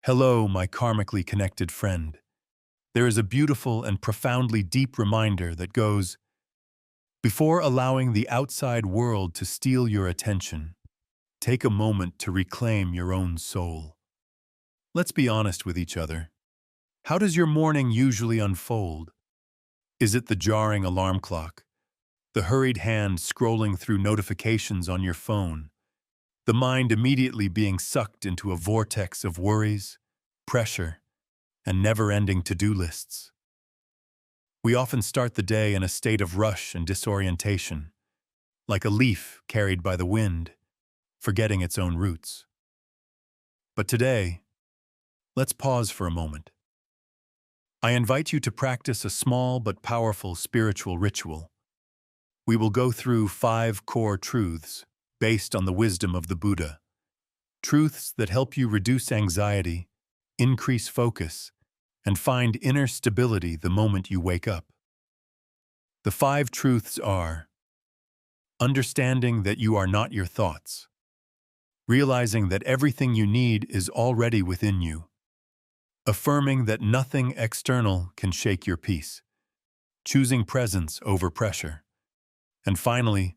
Hello, my karmically connected friend. There is a beautiful and profoundly deep reminder that goes, before allowing the outside world to steal your attention, take a moment to reclaim your own soul. Let's be honest with each other. How does your morning usually unfold? Is it the jarring alarm clock, the hurried hand scrolling through notifications on your phone, the mind immediately being sucked into a vortex of worries, pressure, and never-ending to-do lists? We often start the day in a state of rush and disorientation, like a leaf carried by the wind, forgetting its own roots. But today, let's pause for a moment. I invite you to practice a small but powerful spiritual ritual. We will go through 5 core truths based on the wisdom of the Buddha, truths that help you reduce anxiety, increase focus, and find inner stability the moment you wake up. The 5 truths are: understanding that you are not your thoughts, realizing that everything you need is already within you, affirming that nothing external can shake your peace, choosing presence over pressure, and finally,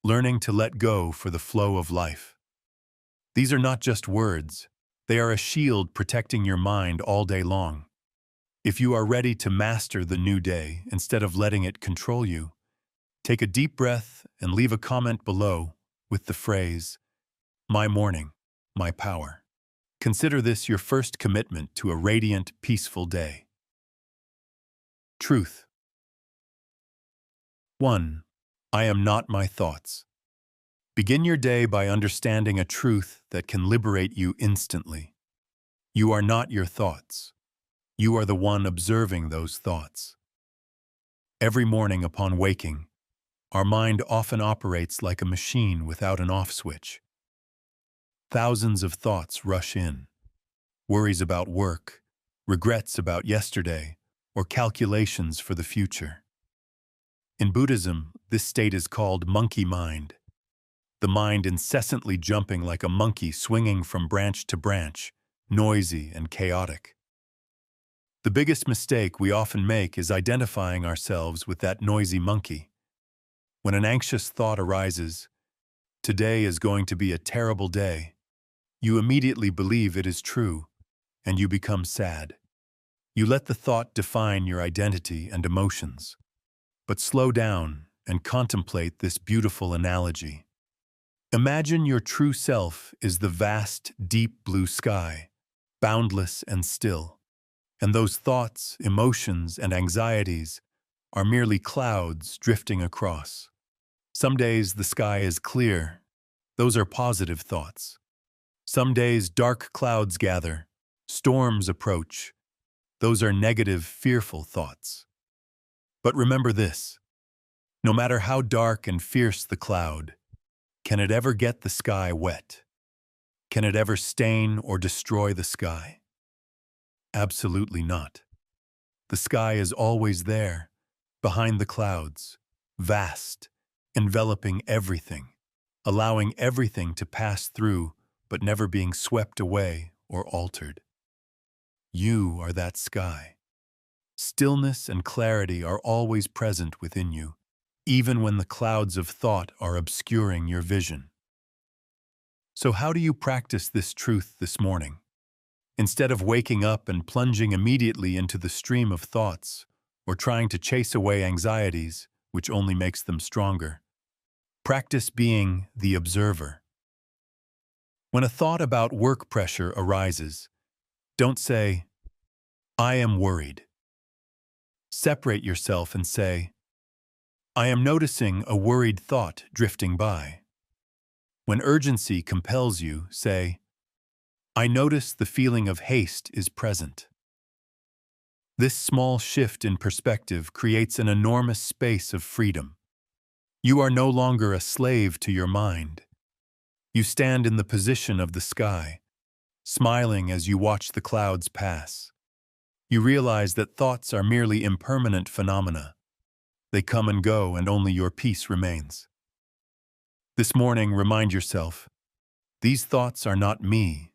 learning to let go for the flow of life. These are not just words, they are a shield protecting your mind all day long. If you are ready to master the new day instead of letting it control you, take a deep breath and leave a comment below with the phrase, "My morning, my power." Consider this your first commitment to a radiant, peaceful day. Truth. 1. I am not my thoughts. Begin your day by understanding a truth that can liberate you instantly. You are not your thoughts. You are the one observing those thoughts. Every morning upon waking, our mind often operates like a machine without an off switch. Thousands of thoughts rush in. Worries about work, regrets about yesterday, or calculations for the future. In Buddhism, this state is called monkey mind. The mind incessantly jumping like a monkey swinging from branch to branch, noisy and chaotic. The biggest mistake we often make is identifying ourselves with that noisy monkey. When an anxious thought arises, "Today is going to be a terrible day," you immediately believe it is true, and you become sad. You let the thought define your identity and emotions. But slow down and contemplate this beautiful analogy. Imagine your true self is the vast, deep blue sky, boundless and still, and those thoughts, emotions, and anxieties are merely clouds drifting across. Some days the sky is clear. Those are positive thoughts. Some days dark clouds gather, storms approach. Those are negative, fearful thoughts. But remember this: no matter how dark and fierce the cloud, can it ever get the sky wet? Can it ever stain or destroy the sky? Absolutely not. The sky is always there, behind the clouds, vast, enveloping everything, allowing everything to pass through but never being swept away or altered. You are that sky. Stillness and clarity are always present within you, even when the clouds of thought are obscuring your vision. So how do you practice this truth this morning? Instead of waking up and plunging immediately into the stream of thoughts, or trying to chase away anxieties, which only makes them stronger, practice being the observer. When a thought about work pressure arises, don't say, "I am worried." Separate yourself and say, "I am noticing a worried thought drifting by." When urgency compels you, say, "I notice the feeling of haste is present." This small shift in perspective creates an enormous space of freedom. You are no longer a slave to your mind. You stand in the position of the sky, smiling as you watch the clouds pass. You realize that thoughts are merely impermanent phenomena. They come and go, and only your peace remains. This morning, remind yourself, these thoughts are not me.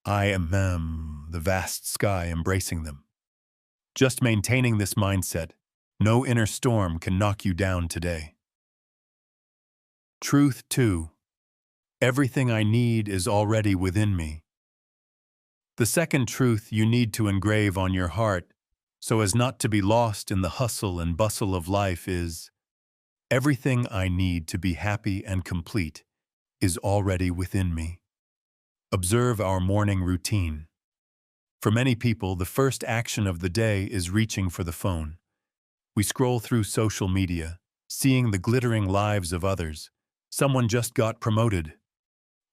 I am the vast sky embracing them. Just maintaining this mindset, no inner storm can knock you down today. Truth 2. Everything I need is already within me. The second truth you need to engrave on your heart, so as not to be lost in the hustle and bustle of life, is everything I need to be happy and complete is already within me. Observe our morning routine. For many people, the first action of the day is reaching for the phone. We scroll through social media, seeing the glittering lives of others. Someone just got promoted.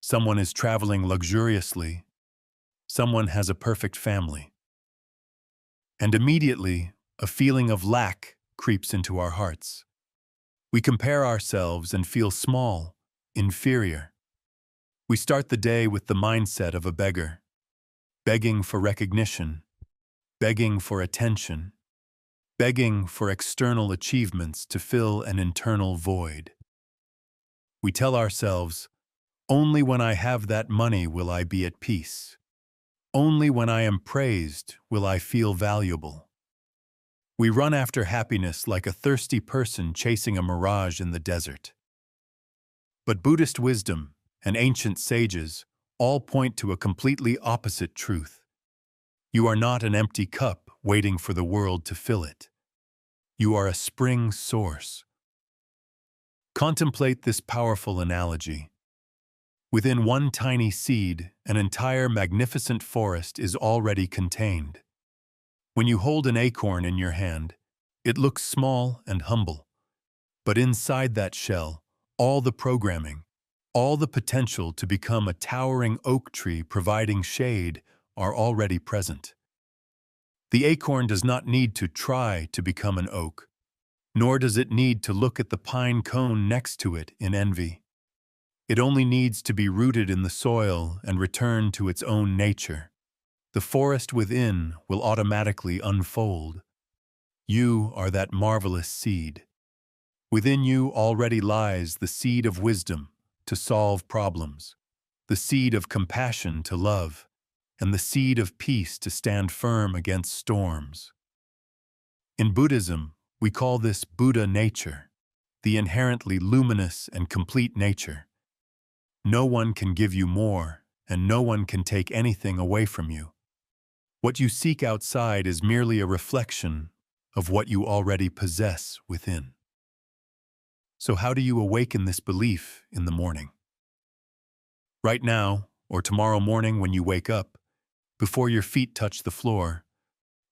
Someone is traveling luxuriously. Someone has a perfect family. And immediately, a feeling of lack creeps into our hearts. We compare ourselves and feel small, inferior. We start the day with the mindset of a beggar, begging for recognition, begging for attention, begging for external achievements to fill an internal void. We tell ourselves, only when I have that money will I be at peace. Only when I am praised will I feel valuable. We run after happiness like a thirsty person chasing a mirage in the desert. But Buddhist wisdom and ancient sages all point to a completely opposite truth. You are not an empty cup waiting for the world to fill it. You are a spring source. Contemplate this powerful analogy. Within one tiny seed, an entire magnificent forest is already contained. When you hold an acorn in your hand, it looks small and humble. But inside that shell, all the programming, all the potential to become a towering oak tree providing shade are already present. The acorn does not need to try to become an oak, nor does it need to look at the pine cone next to it in envy. It only needs to be rooted in the soil and return to its own nature. The forest within will automatically unfold. You are that marvelous seed. Within you already lies the seed of wisdom to solve problems, the seed of compassion to love, and the seed of peace to stand firm against storms. In Buddhism, we call this Buddha nature, the inherently luminous and complete nature. No one can give you more, and no one can take anything away from you. What you seek outside is merely a reflection of what you already possess within. So how do you awaken this belief in the morning? Right now, or tomorrow morning when you wake up, before your feet touch the floor,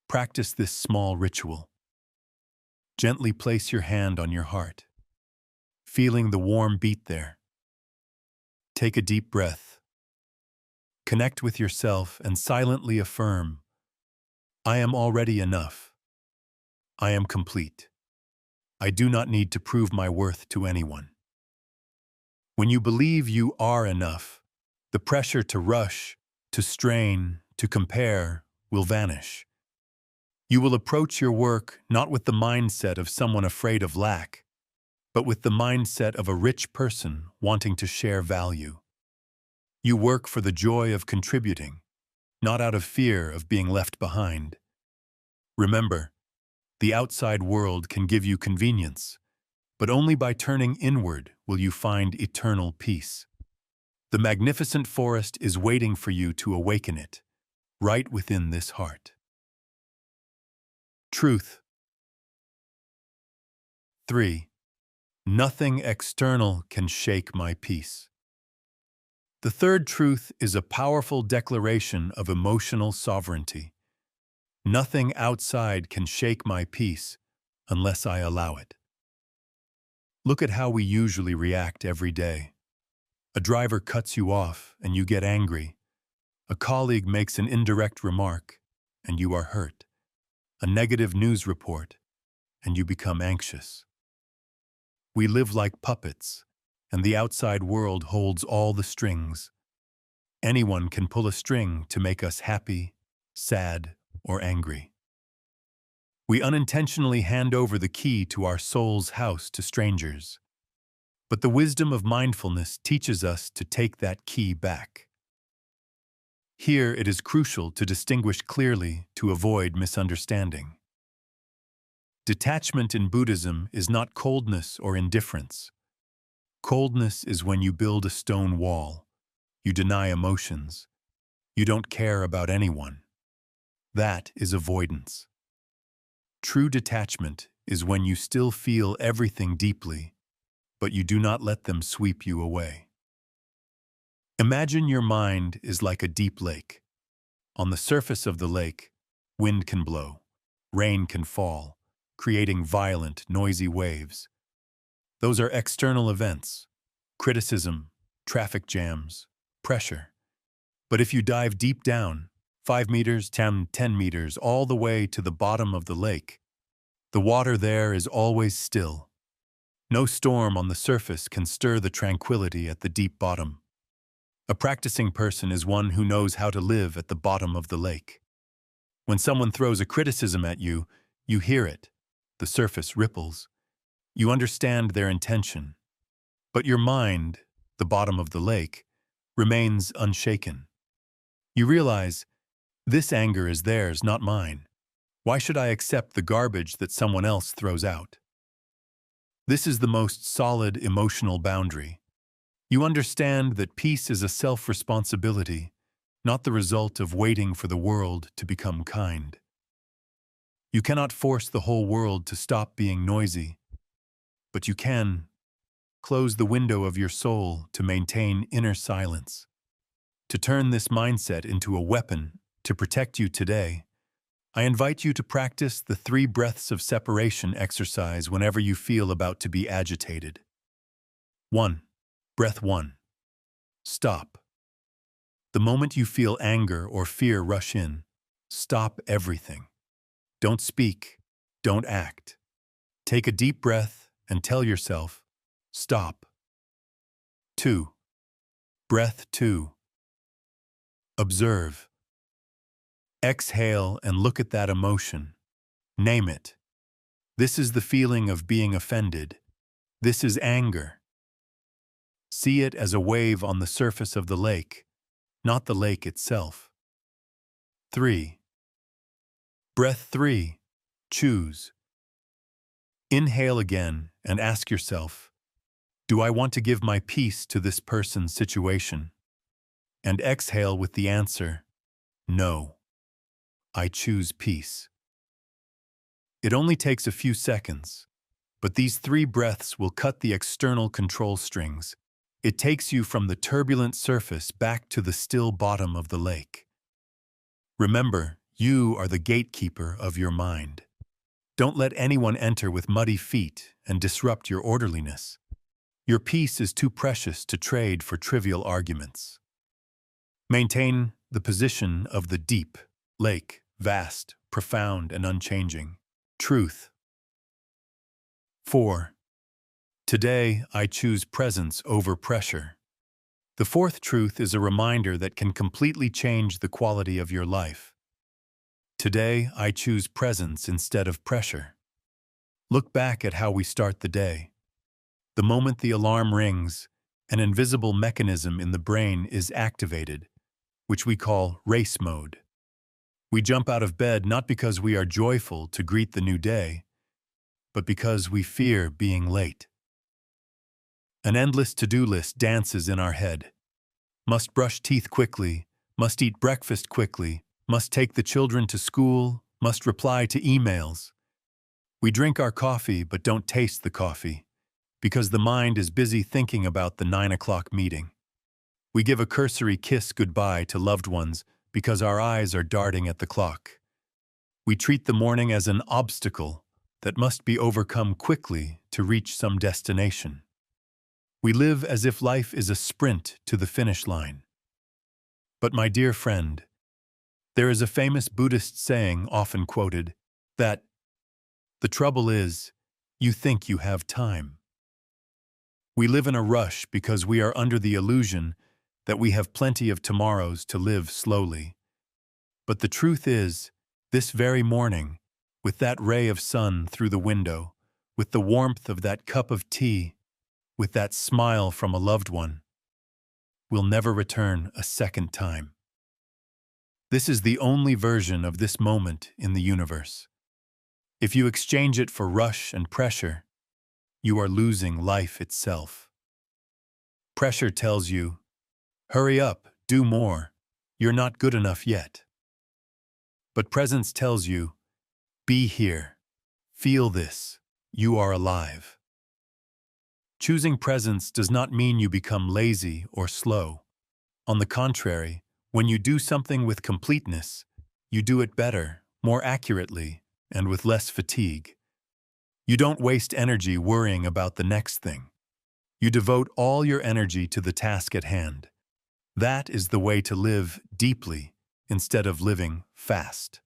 practice this small ritual. Gently place your hand on your heart, feeling the warm beat there. Take a deep breath. Connect with yourself and silently affirm, I am already enough. I am complete. I do not need to prove my worth to anyone. When you believe you are enough, the pressure to rush, to strain, to compare will vanish. You will approach your work not with the mindset of someone afraid of lack, but with the mindset of a rich person wanting to share value. You work for the joy of contributing, not out of fear of being left behind. Remember, the outside world can give you convenience, but only by turning inward will you find eternal peace. The magnificent forest is waiting for you to awaken it, right within this heart. Truth 3. Nothing external can shake my peace. The third truth is a powerful declaration of emotional sovereignty. Nothing outside can shake my peace unless I allow it. Look at how we usually react every day. A driver cuts you off and you get angry. A colleague makes an indirect remark and you are hurt. A negative news report and you become anxious. We live like puppets, and the outside world holds all the strings. Anyone can pull a string to make us happy, sad, or angry. We unintentionally hand over the key to our soul's house to strangers. But the wisdom of mindfulness teaches us to take that key back. Here it is crucial to distinguish clearly to avoid misunderstanding. Detachment in Buddhism is not coldness or indifference. Coldness is when you build a stone wall. You deny emotions. You don't care about anyone. That is avoidance. True detachment is when you still feel everything deeply, but you do not let them sweep you away. Imagine your mind is like a deep lake. On the surface of the lake, wind can blow, rain can fall, creating violent, noisy waves. Those are external events: criticism, traffic jams, pressure. But if you dive deep down, 5 meters, 10 meters, all the way to the bottom of the lake, the water there is always still. No storm on the surface can stir the tranquility at the deep bottom. A practicing person is one who knows how to live at the bottom of the lake. When someone throws a criticism at you, you hear it. The surface ripples. You understand their intention. But your mind, the bottom of the lake, remains unshaken. You realize, this anger is theirs, not mine. Why should I accept the garbage that someone else throws out? This is the most solid emotional boundary. You understand that peace is a self-responsibility, not the result of waiting for the world to become kind. You cannot force the whole world to stop being noisy, but you can close the window of your soul to maintain inner silence. To turn this mindset into a weapon to protect you today, I invite you to practice the 3 breaths of separation exercise whenever you feel about to be agitated. 1. Breath 1. Stop. The moment you feel anger or fear rush in, stop everything. Don't speak. Don't act. Take a deep breath and tell yourself, stop. 2. Breath 2. Observe. Exhale and look at that emotion. Name it. This is the feeling of being offended. This is anger. See it as a wave on the surface of the lake, not the lake itself. 3. Breath 3. Choose. Inhale again and ask yourself, do I want to give my peace to this person's situation? And exhale with the answer, no. I choose peace. It only takes a few seconds, but these 3 breaths will cut the external control strings. It takes you from the turbulent surface back to the still bottom of the lake. Remember, you are the gatekeeper of your mind. Don't let anyone enter with muddy feet and disrupt your orderliness. Your peace is too precious to trade for trivial arguments. Maintain the position of the deep lake, vast, profound, and unchanging. Truth. 4. Today, I choose presence over pressure. The 4th truth is a reminder that can completely change the quality of your life. Today, I choose presence instead of pressure. Look back at how we start the day. The moment the alarm rings, an invisible mechanism in the brain is activated, which we call race mode. We jump out of bed not because we are joyful to greet the new day, but because we fear being late. An endless to-do list dances in our head. Must brush teeth quickly, must eat breakfast quickly, must take the children to school, must reply to emails. We drink our coffee but don't taste the coffee, because the mind is busy thinking about the 9 o'clock meeting. We give a cursory kiss goodbye to loved ones because our eyes are darting at the clock. We treat the morning as an obstacle that must be overcome quickly to reach some destination. We live as if life is a sprint to the finish line. But my dear friend, there is a famous Buddhist saying often quoted that the trouble is, you think you have time. We live in a rush because we are under the illusion that we have plenty of tomorrows to live slowly. But the truth is, this very morning, with that ray of sun through the window, with the warmth of that cup of tea, with that smile from a loved one, will never return a second time. This is the only version of this moment in the universe. If you exchange it for rush and pressure, you are losing life itself. Pressure tells you, hurry up, do more, you're not good enough yet. But presence tells you, be here, feel this, you are alive. Choosing presence does not mean you become lazy or slow. On the contrary, when you do something with completeness, you do it better, more accurately, and with less fatigue. You don't waste energy worrying about the next thing. You devote all your energy to the task at hand. That is the way to live deeply instead of living fast.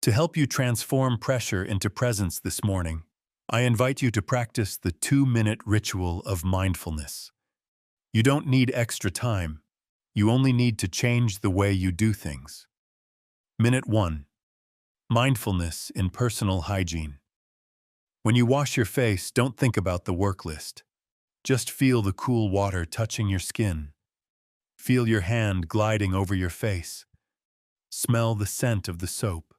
To help you transform pressure into presence this morning, I invite you to practice the 2-minute ritual of mindfulness. You don't need extra time. You only need to change the way you do things. Minute 1. Mindfulness in personal hygiene. When you wash your face, don't think about the work list. Just feel the cool water touching your skin. Feel your hand gliding over your face. Smell the scent of the soap.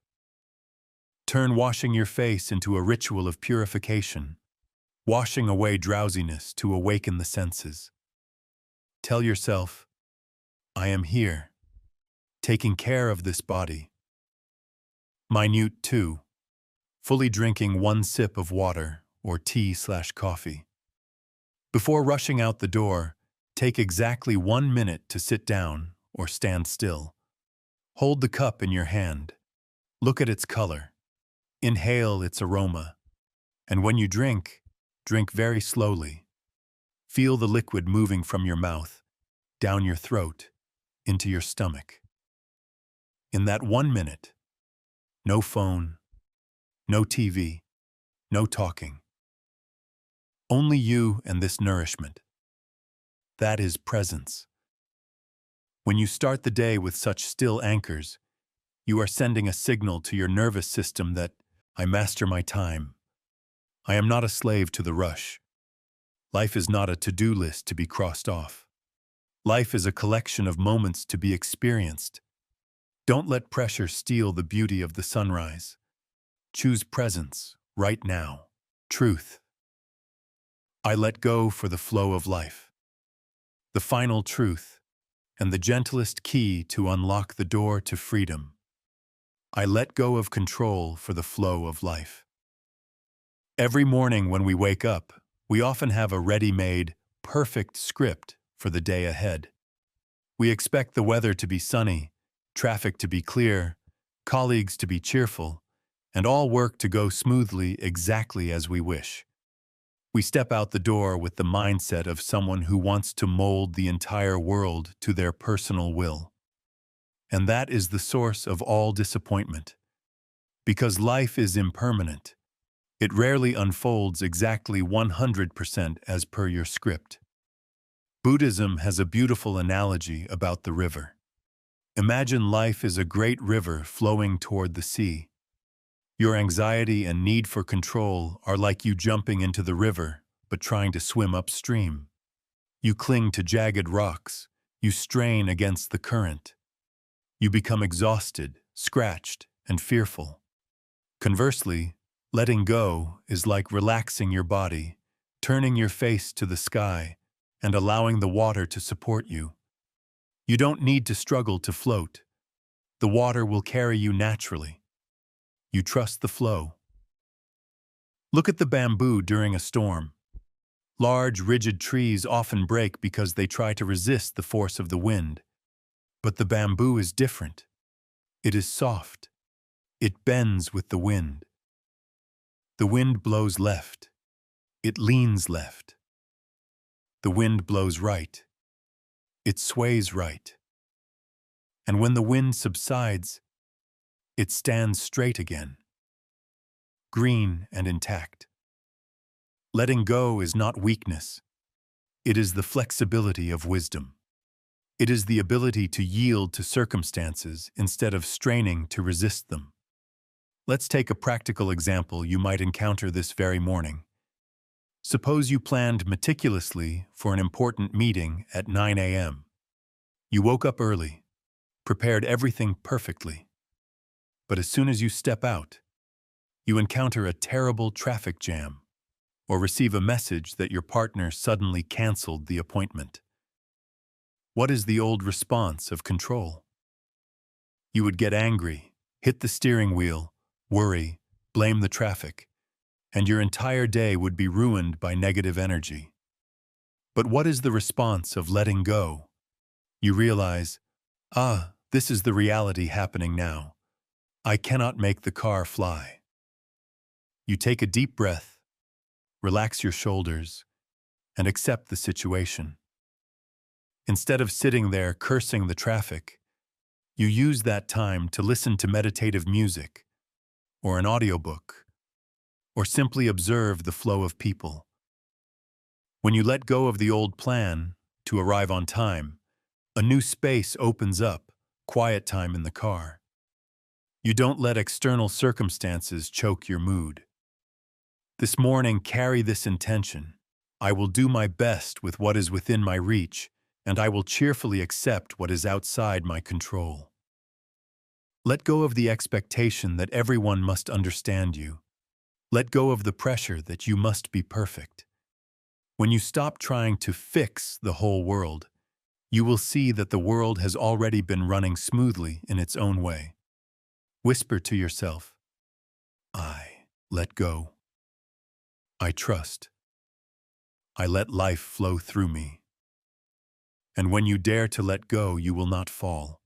Turn washing your face into a ritual of purification, washing away drowsiness to awaken the senses. Tell yourself, I am here, taking care of this body. Minute 2. Fully drinking 1 sip of water or tea/coffee. Before rushing out the door, take exactly 1 minute to sit down or stand still. Hold the cup in your hand. Look at its color. Inhale its aroma. And when you drink very slowly. Feel the liquid moving from your mouth, down your throat, into your stomach. In that 1 minute, no phone, no TV, no talking. Only you and this nourishment. That is presence. When you start the day with such still anchors, you are sending a signal to your nervous system that I master my time. I am not a slave to the rush. Life is not a to-do list to be crossed off. Life is a collection of moments to be experienced. Don't let pressure steal the beauty of the sunrise. Choose presence right now. Truth. I let go for the flow of life. The final truth, and the gentlest key to unlock the door to freedom. I let go of control for the flow of life. Every morning when we wake up, we often have a ready-made, perfect script for the day ahead. We expect the weather to be sunny, traffic to be clear, colleagues to be cheerful, and all work to go smoothly exactly as we wish. We step out the door with the mindset of someone who wants to mold the entire world to their personal will. And that is the source of all disappointment. Because life is impermanent, it rarely unfolds exactly 100% as per your script. Buddhism has a beautiful analogy about the river. Imagine life is a great river flowing toward the sea. Your anxiety and need for control are like you jumping into the river, but trying to swim upstream. You cling to jagged rocks. You strain against the current. You become exhausted, scratched, and fearful. Conversely, letting go is like relaxing your body, turning your face to the sky, and allowing the water to support you. You don't need to struggle to float. The water will carry you naturally. You trust the flow. Look at the bamboo during a storm. Large, rigid trees often break because they try to resist the force of the wind. But the bamboo is different. It is soft. It bends with the wind. The wind blows left. It leans left. The wind blows right. It sways right. And when the wind subsides, it stands straight again, green and intact. Letting go is not weakness. It is the flexibility of wisdom. It is the ability to yield to circumstances instead of straining to resist them. Let's take a practical example you might encounter this very morning. Suppose you planned meticulously for an important meeting at 9 a.m. You woke up early, prepared everything perfectly. But as soon as you step out, you encounter a terrible traffic jam or receive a message that your partner suddenly canceled the appointment. What is the old response of control? You would get angry, hit the steering wheel, worry, blame the traffic, and your entire day would be ruined by negative energy. But what is the response of letting go? You realize, this is the reality happening now. I cannot make the car fly. You take a deep breath, relax your shoulders, and accept the situation. Instead of sitting there cursing the traffic, you use that time to listen to meditative music, or an audiobook, or simply observe the flow of people. When you let go of the old plan to arrive on time, a new space opens up, quiet time in the car. You don't let external circumstances choke your mood. This morning, carry this intention. I will do my best with what is within my reach, and I will cheerfully accept what is outside my control. Let go of the expectation that everyone must understand you. Let go of the pressure that you must be perfect. When you stop trying to fix the whole world, you will see that the world has already been running smoothly in its own way. Whisper to yourself, I let go. I trust. I let life flow through me. And when you dare to let go, you will not fall.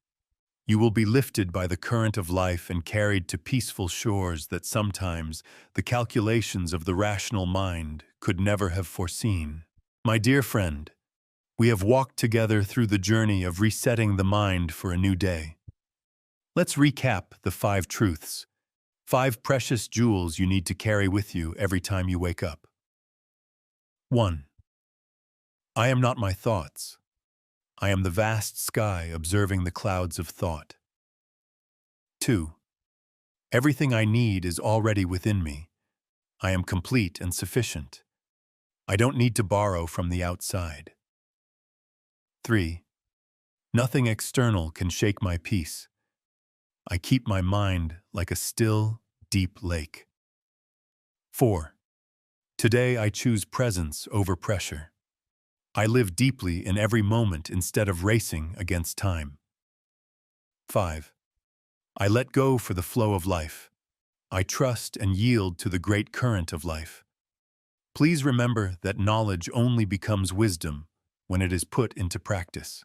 You will be lifted by the current of life and carried to peaceful shores that sometimes the calculations of the rational mind could never have foreseen. My dear friend, we have walked together through the journey of resetting the mind for a new day. Let's recap the 5 truths, 5 precious jewels you need to carry with you every time you wake up. 1. I am not my thoughts. I am the vast sky observing the clouds of thought. 2. Everything I need is already within me. I am complete and sufficient. I don't need to borrow from the outside. 3. Nothing external can shake my peace. I keep my mind like a still, deep lake. 4. Today I choose presence over pressure. I live deeply in every moment instead of racing against time. 5. I let go for the flow of life. I trust and yield to the great current of life. Please remember that knowledge only becomes wisdom when it is put into practice.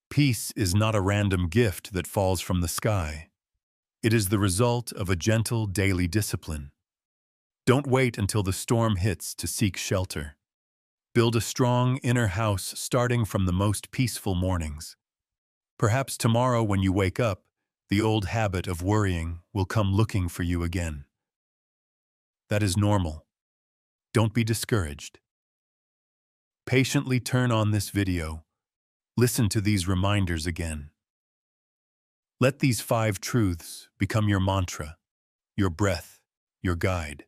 Peace is not a random gift that falls from the sky. It is the result of a gentle daily discipline. Don't wait until the storm hits to seek shelter. Build a strong inner house starting from the most peaceful mornings. Perhaps tomorrow when you wake up, the old habit of worrying will come looking for you again. That is normal. Don't be discouraged. Patiently turn on this video. Listen to these reminders again. Let these 5 truths become your mantra, your breath, your guide.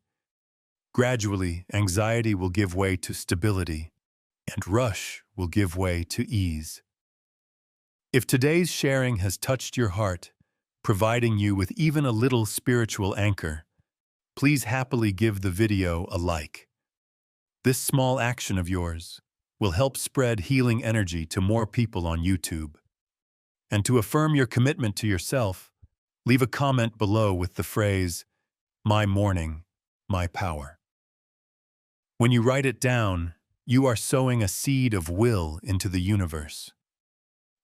Gradually, anxiety will give way to stability, and rush will give way to ease. If today's sharing has touched your heart, providing you with even a little spiritual anchor, please happily give the video a like. This small action of yours will help spread healing energy to more people on YouTube. And to affirm your commitment to yourself, leave a comment below with the phrase, "My morning, my power." When you write it down, you are sowing a seed of will into the universe.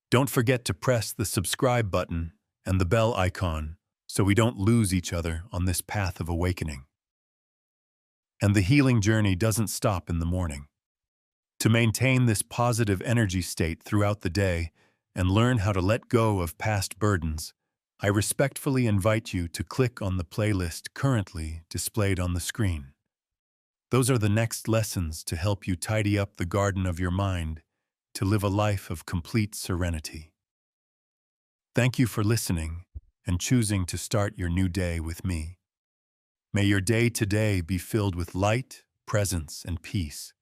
Don't forget to press the subscribe button and the bell icon so we don't lose each other on this path of awakening. And the healing journey doesn't stop in the morning. To maintain this positive energy state throughout the day and learn how to let go of past burdens, I respectfully invite you to click on the playlist currently displayed on the screen. Those are the next lessons to help you tidy up the garden of your mind to live a life of complete serenity. Thank you for listening and choosing to start your new day with me. May your day today be filled with light, presence, and peace.